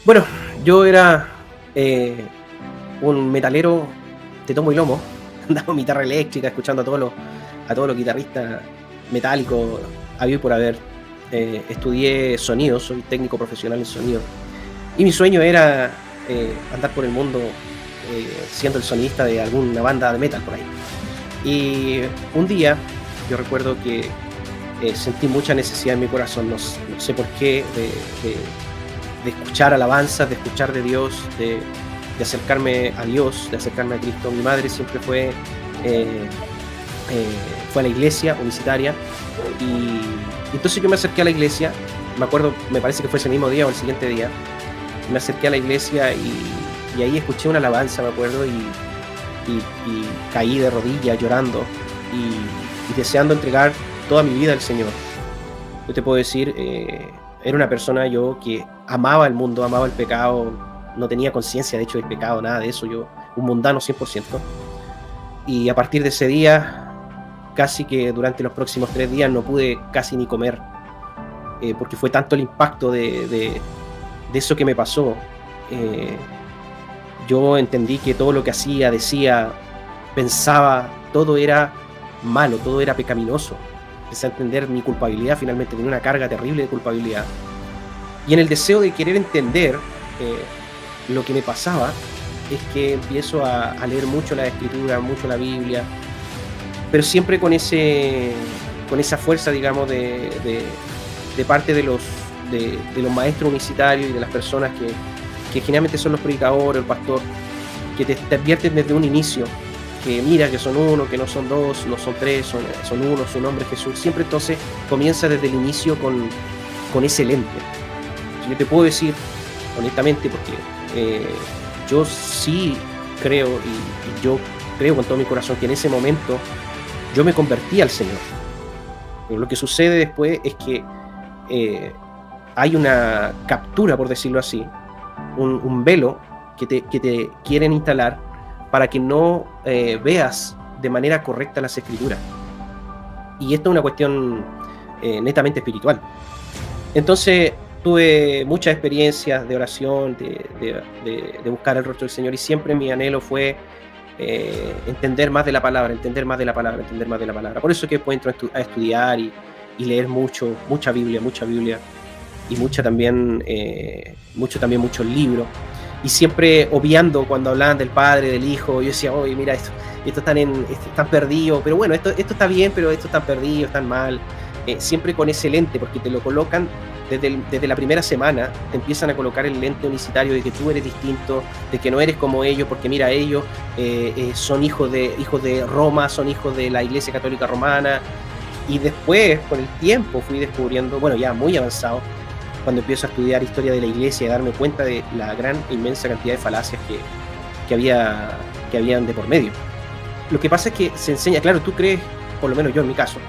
Bueno, yo era un metalero de tomo y lomo, andaba con guitarra eléctrica, escuchando a todos los guitarristas metálicos habido y por haber. Estudié sonido, soy técnico profesional en sonido. Y mi sueño era andar por el mundo siendo el sonidista de alguna banda de metal por ahí. Y un día, yo recuerdo que sentí mucha necesidad en mi corazón, no sé por qué, de escuchar alabanzas, de escuchar de Dios, de acercarme a Dios, de acercarme a Cristo. Mi madre siempre fue a la iglesia unicitaria y entonces yo me acerqué a la iglesia, me acuerdo, me parece que fue ese mismo día o el siguiente día, me acerqué a la iglesia y ahí escuché una alabanza, me acuerdo, y caí de rodillas llorando y deseando entregar toda mi vida al Señor. Yo te puedo decir, era una persona yo que amaba el mundo, amaba el pecado, no tenía conciencia de hecho del pecado, nada de eso, yo un mundano 100%. Y a partir de ese día, casi que durante los próximos 3 días no pude casi ni comer, porque fue tanto el impacto de eso que me pasó. Yo entendí que todo lo que hacía, decía, pensaba, todo era malo, todo era pecaminoso. Empecé a entender mi culpabilidad, finalmente tenía una carga terrible de culpabilidad. Y en el deseo de querer entender lo que me pasaba, es que empiezo a leer mucho la Escritura, mucho la Biblia, pero siempre con esa fuerza, digamos, de parte de los maestros universitarios y de las personas que generalmente son los predicadores, el pastor, que te advierten desde un inicio, que mira que son uno, que no son dos, no son tres, son uno, su nombre es Jesús. Siempre entonces comienza desde el inicio con ese lente. Yo te puedo decir, honestamente, porque yo sí creo, y yo creo con todo mi corazón que en ese momento yo me convertí al Señor. Pero lo que sucede después es que hay una captura, por decirlo así, un velo que te quieren instalar para que no veas de manera correcta las Escrituras. Y esto es una cuestión netamente espiritual. Entonces tuve muchas experiencias de oración, de buscar el rostro del Señor, y siempre mi anhelo fue entender más de la palabra, entender más de la palabra. Por eso que después entro a estudiar y leer mucha Biblia, y muchos libros. Y siempre obviando cuando hablaban del Padre, del Hijo, yo decía, oye, mira, esto están perdidos, pero bueno, esto está bien, pero esto están perdidos, están mal. Siempre con ese lente, porque te lo colocan desde la primera semana, te empiezan a colocar el lente unicitario de que tú eres distinto, de que no eres como ellos, porque mira, ellos son hijos de Roma, son hijos de la Iglesia Católica Romana. Y después, con el tiempo, fui descubriendo, bueno, ya muy avanzado, cuando empiezo a estudiar historia de la iglesia y a darme cuenta de la gran e inmensa cantidad de falacias que habían de por medio. Lo que pasa es que se enseña, claro, tú crees, por lo menos yo en mi caso,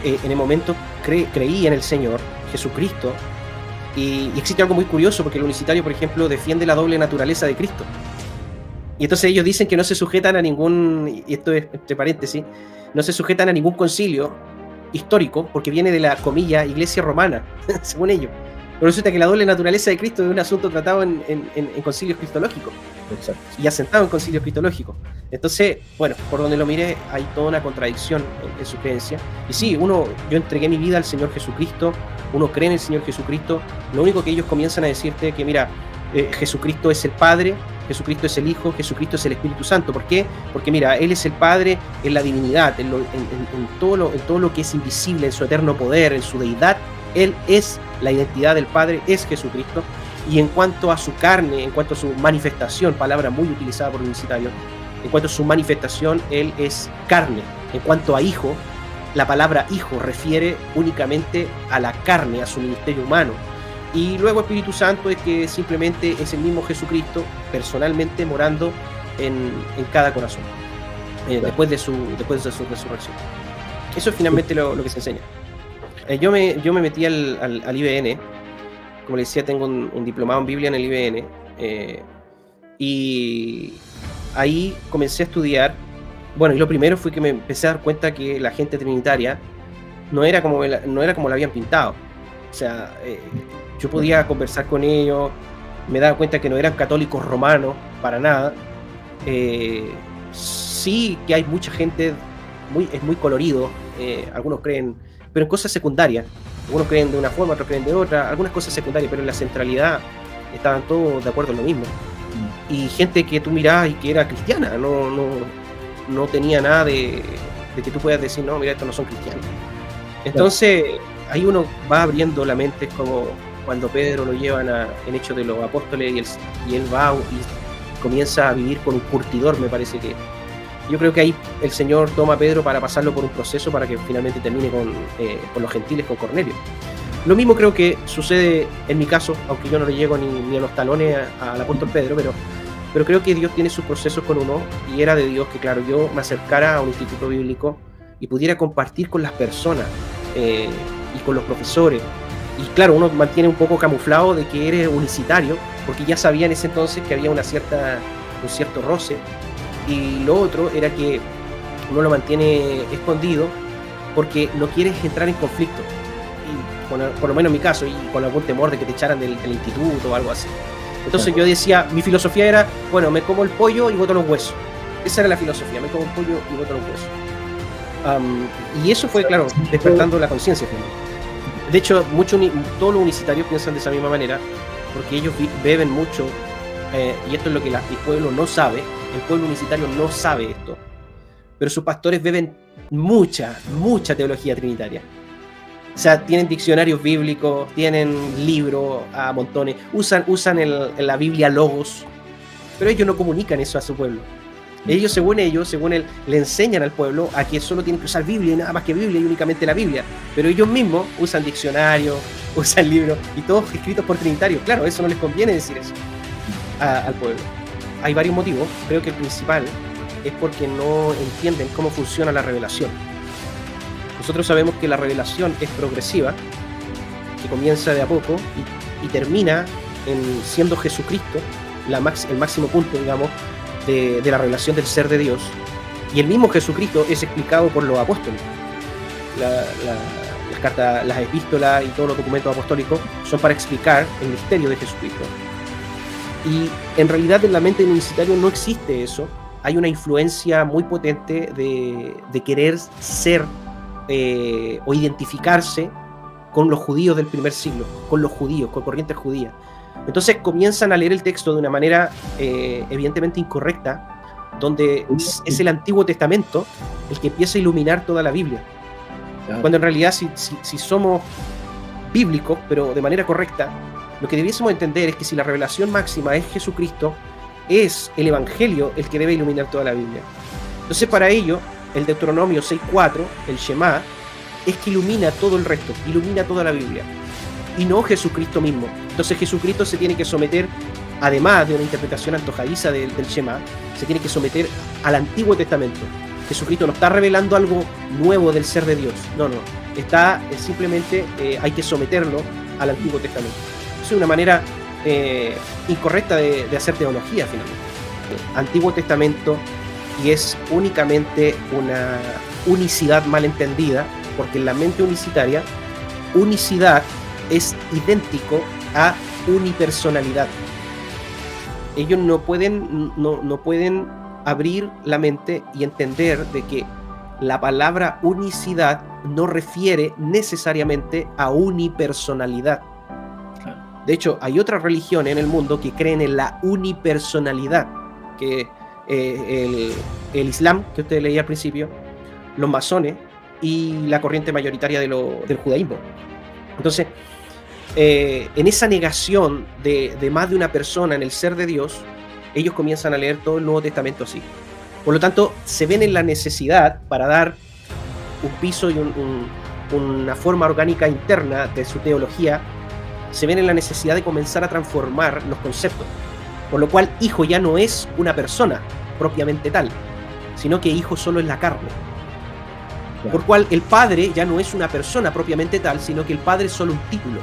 en el momento creí en el Señor Jesucristo, y existe algo muy curioso, porque el unicitario, por ejemplo, defiende la doble naturaleza de Cristo. Y entonces ellos dicen que no se sujetan a ningún, y esto es entre paréntesis, no se sujetan a ningún concilio histórico, porque viene de la, comilla, iglesia romana, según ellos. Pero resulta que la doble naturaleza de Cristo es un asunto tratado en concilios cristológicos. Exacto. Y asentado en concilios cristológicos. Entonces, bueno, por donde lo mire, hay toda una contradicción en su creencia. Y sí, yo entregué mi vida al Señor Jesucristo, uno cree en el Señor Jesucristo. Lo único que ellos comienzan a decirte es que, mira, Jesucristo es el Padre, Jesucristo es el Hijo, Jesucristo es el Espíritu Santo. ¿Por qué? Porque mira, Él es el Padre en la divinidad, en todo lo que es invisible, en su eterno poder, en su deidad. Él es la identidad del Padre, es Jesucristo. Y en cuanto a su carne, en cuanto a su manifestación, palabra muy utilizada por el unicitario, en cuanto a su manifestación, Él es carne. En cuanto a Hijo, la palabra Hijo refiere únicamente a la carne, a su ministerio humano. Y luego Espíritu Santo es que simplemente es el mismo Jesucristo personalmente morando en cada corazón, claro, después de su resurrección. Eso es finalmente lo que se enseña. Yo me metí al IBN, como les decía, tengo un diplomado en Biblia en el IBN, y ahí comencé a estudiar. Bueno, y lo primero fue que me empecé a dar cuenta que la gente trinitaria no era como la habían pintado. O sea, yo podía conversar con ellos, me daba cuenta que no eran católicos romanos para nada. Sí que hay mucha gente, es muy colorido, algunos creen, pero en cosas secundarias. Algunos creen de una forma, otros creen de otra, algunas cosas secundarias, pero en la centralidad estaban todos de acuerdo en lo mismo. Y gente que tú mirabas y que era cristiana, no tenía nada de que tú puedas decir, no, mira, estos no son cristianos. Entonces, ahí uno va abriendo la mente, es como cuando Pedro lo llevan en Hechos de los Apóstoles y él va y comienza a vivir con un curtidor, me parece que. Yo creo que ahí el Señor toma a Pedro para pasarlo por un proceso para que finalmente termine con los gentiles, con Cornelio. Lo mismo creo que sucede en mi caso, aunque yo no le llego ni a los talones al apóstol Pedro, pero creo que Dios tiene sus procesos con uno, y era de Dios que, claro, yo me acercara a un instituto bíblico y pudiera compartir con las personas y con los profesores. Y claro, uno mantiene un poco camuflado de que eres unicitario, porque ya sabía en ese entonces que había un cierto roce. Y lo otro era que uno lo mantiene escondido porque no quieres entrar en conflicto, y por lo menos en mi caso, y con algún temor de que te echaran del instituto o algo así. Entonces yo decía, mi filosofía era, bueno, me como el pollo y boto los huesos. Esa era la filosofía, me como el pollo y boto los huesos. Y eso fue, claro, despertando la conciencia. De hecho, todos los unicitarios piensan de esa misma manera, porque ellos beben mucho, y esto es lo que el pueblo no sabe. El pueblo unicitario no sabe esto, pero sus pastores beben mucha teología trinitaria. O sea, tienen diccionarios bíblicos, tienen libros a montones, usan la Biblia Logos, pero ellos no comunican eso a su pueblo. Ellos, según él, le enseñan al pueblo a que solo tienen que usar Biblia y nada más que Biblia y únicamente la Biblia. Pero ellos mismos usan diccionarios, usan libros, y todos escritos por trinitarios. Claro, eso no les conviene decir eso al pueblo. Hay varios motivos, creo que el principal es porque no entienden cómo funciona la revelación. Nosotros sabemos que la revelación es progresiva, que comienza de a poco y termina siendo Jesucristo el máximo punto, digamos, de la revelación del ser de Dios. Y el mismo Jesucristo es explicado por los apóstoles. Las cartas, las epístolas y todos los documentos apostólicos son para explicar el misterio de Jesucristo. Y en realidad en la mente del unicitario no existe eso. Hay una influencia muy potente de querer ser o identificarse con los judíos del primer siglo, con los judíos, con corrientes judías. Entonces comienzan a leer el texto de una manera evidentemente incorrecta, donde es el Antiguo Testamento el que empieza a iluminar toda la Biblia. Cuando en realidad si somos bíblicos, pero de manera correcta, lo que debiésemos entender es que si la revelación máxima es Jesucristo, es el Evangelio el que debe iluminar toda la Biblia. Entonces, para ello, el Deuteronomio 6.4, el Shema, es que ilumina todo el resto, ilumina toda la Biblia, y no Jesucristo mismo. Entonces Jesucristo se tiene que someter, además de una interpretación antojadiza del Shema, se tiene que someter al Antiguo Testamento. Jesucristo no está revelando algo nuevo del ser de Dios, no, está simplemente hay que someterlo al Antiguo Testamento. Es una manera incorrecta de hacer teología, finalmente. Antiguo Testamento, y es únicamente una unicidad mal entendida, porque en la mente unicitaria, unicidad es idéntico a unipersonalidad. Ellos no pueden abrir la mente y entender de que la palabra unicidad no refiere necesariamente a unipersonalidad. De hecho, hay otras religiones en el mundo que creen en la unipersonalidad, que el Islam, que usted leía al principio, los masones y la corriente mayoritaria del judaísmo. Entonces, en esa negación de más de una persona en el ser de Dios, ellos comienzan a leer todo el Nuevo Testamento así. Por lo tanto, se ven en la necesidad, para dar un piso y una forma orgánica interna de su teología, se ven en la necesidad de comenzar a transformar los conceptos. Por lo cual, hijo ya no es una persona propiamente tal, sino que hijo solo es la carne. Claro. Por cual el padre ya no es una persona propiamente tal, sino que el padre es solo un título.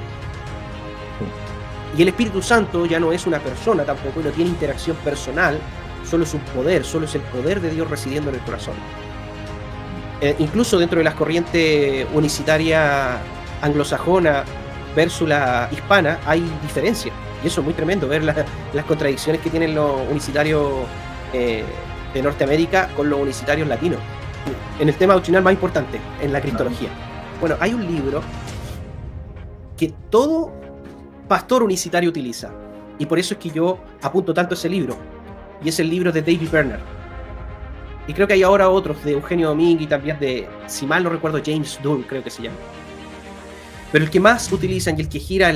Y el Espíritu Santo ya no es una persona tampoco, y no tiene interacción personal, solo es un poder, solo es el poder de Dios residiendo en el corazón. Incluso dentro de las corrientes unicitarias anglosajona versus la hispana hay diferencia. Y eso es muy tremendo, ver las contradicciones que tienen los unicitarios de Norteamérica con los unicitarios latinos. En el tema doctrinal más importante, en la cristología. Bueno, hay un libro que todo pastor unicitario utiliza. Y por eso es que yo apunto tanto ese libro. Y es el libro de David Bernard. Y creo que hay ahora otros, de Eugenio Domínguez y también de, si mal no recuerdo, James Dunn, creo que se llama. Pero el que más utilizan y el que gira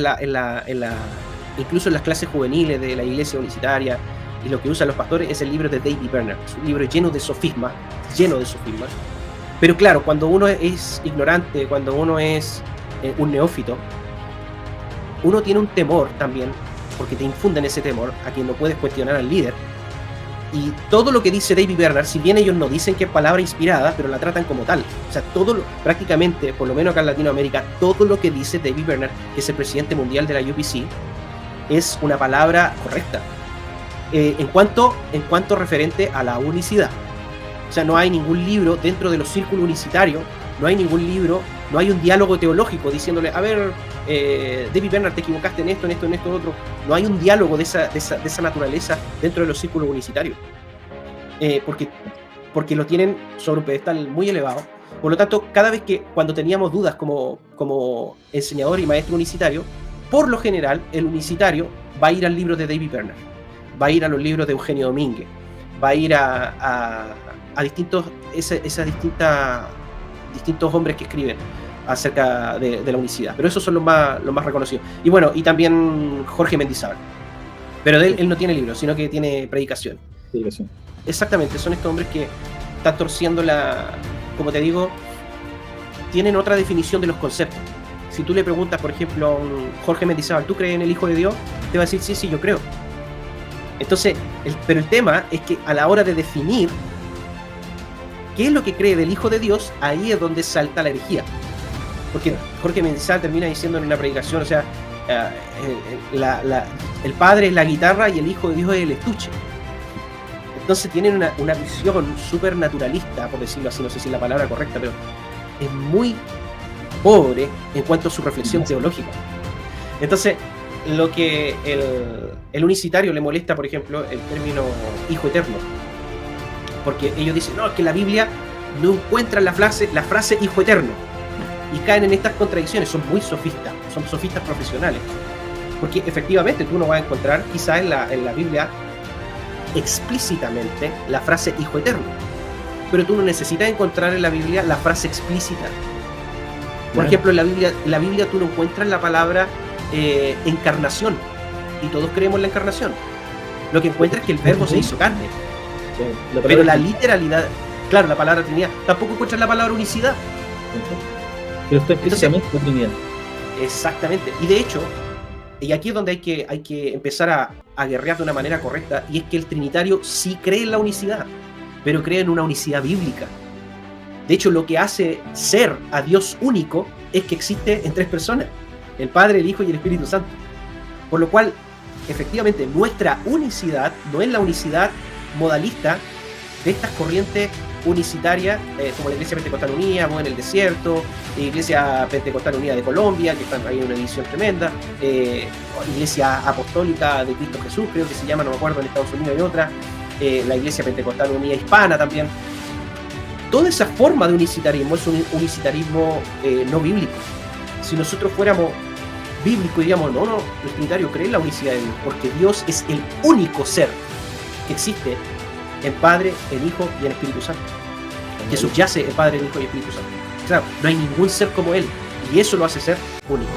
incluso en las clases juveniles de la iglesia unicitaria y lo que usan los pastores es el libro de David Bernard. Es un libro lleno de sofismas. Pero claro, cuando uno es ignorante, cuando uno es un neófito, uno tiene un temor también, porque te infunden ese temor a que no puedes cuestionar al líder. Y todo lo que dice David Bernard, si bien ellos no dicen que es palabra inspirada, pero la tratan como tal. O sea, prácticamente, por lo menos acá en Latinoamérica, todo lo que dice David Bernard, que es el presidente mundial de la UPC, es una palabra correcta. En cuanto referente a la unicidad. O sea, no hay ningún libro dentro de los círculos unicitarios, no hay ningún libro, no hay un diálogo teológico diciéndole, a ver, David Bernard, te equivocaste en esto, otro. No hay un diálogo de esa naturaleza dentro de los círculos unicitarios. Porque lo tienen sobre un pedestal muy elevado. Por lo tanto, cada vez cuando teníamos dudas como enseñador y maestro unicitario, por lo general, el unicitario va a ir al libro de David Bernard, va a ir a los libros de Eugenio Domínguez, va a ir a distintos hombres que escriben acerca de la unicidad. Pero esos son los más reconocidos. Y bueno, y también Jorge Mendizábal. Pero él no tiene libros, sino que tiene predicación. Sí. Exactamente, son estos hombres que están torciendo como te digo, tienen otra definición de los conceptos. Si tú le preguntas, por ejemplo, a un Jorge Mendizábal, ¿tú crees en el Hijo de Dios? Te va a decir, sí, yo creo. Entonces, pero el tema es que a la hora de definir qué es lo que cree del Hijo de Dios, ahí es donde salta la herejía. Porque Jorge Mendizábal termina diciendo en una predicación, o sea, el Padre es la guitarra y el Hijo de Dios es el estuche. Entonces tienen una visión súper naturalista, por decirlo así, no sé si es la palabra correcta, pero es muy pobre en cuanto a su reflexión teológica. Entonces, lo que el unicitario le molesta, por ejemplo, el término Hijo Eterno. Porque ellos dicen, no, es que la Biblia no encuentra la frase Hijo Eterno. Y caen en estas contradicciones, son muy sofistas, son sofistas profesionales. Porque efectivamente tú no vas a encontrar quizás en la Biblia explícitamente la frase Hijo Eterno. Pero tú no necesitas encontrar en la Biblia la frase explícita. Por ejemplo, en la Biblia tú no encuentras la palabra encarnación. Y todos creemos en la encarnación. Lo que encuentras es que el verbo se hizo carne. Pero la literalidad, claro, la palabra Trinidad, tampoco encuentras la palabra unicidad. Pero está explícitamente la Trinidad. Exactamente. Y de hecho, y aquí es donde hay que empezar a guerrear de una manera correcta, y es que el trinitario sí cree en la unicidad, pero cree en una unicidad bíblica. De hecho, lo que hace ser a Dios único es que existe en tres personas: el Padre, el Hijo y el Espíritu Santo. Por lo cual, efectivamente, nuestra unicidad no es la unicidad modalista de estas corrientes unicitarias, como la Iglesia Pentecostal Unida, en el Desierto, Iglesia Pentecostal Unida de Colombia, que están ahí en una edición tremenda, Iglesia Apostólica de Cristo Jesús, creo que se llama, no me acuerdo, en Estados Unidos hay otra, la Iglesia Pentecostal Unida Hispana también. Toda esa forma de unicitarismo es un unicitarismo no bíblico. Si nosotros fuéramos bíblicos y diríamos, no, el trinitario cree en la unicidad de Dios, porque Dios es el único ser que existe en Padre, en Hijo y en Espíritu Santo. Que subyace en Padre, en Hijo y Espíritu Santo. Claro, no hay ningún ser como Él, y eso lo hace ser único.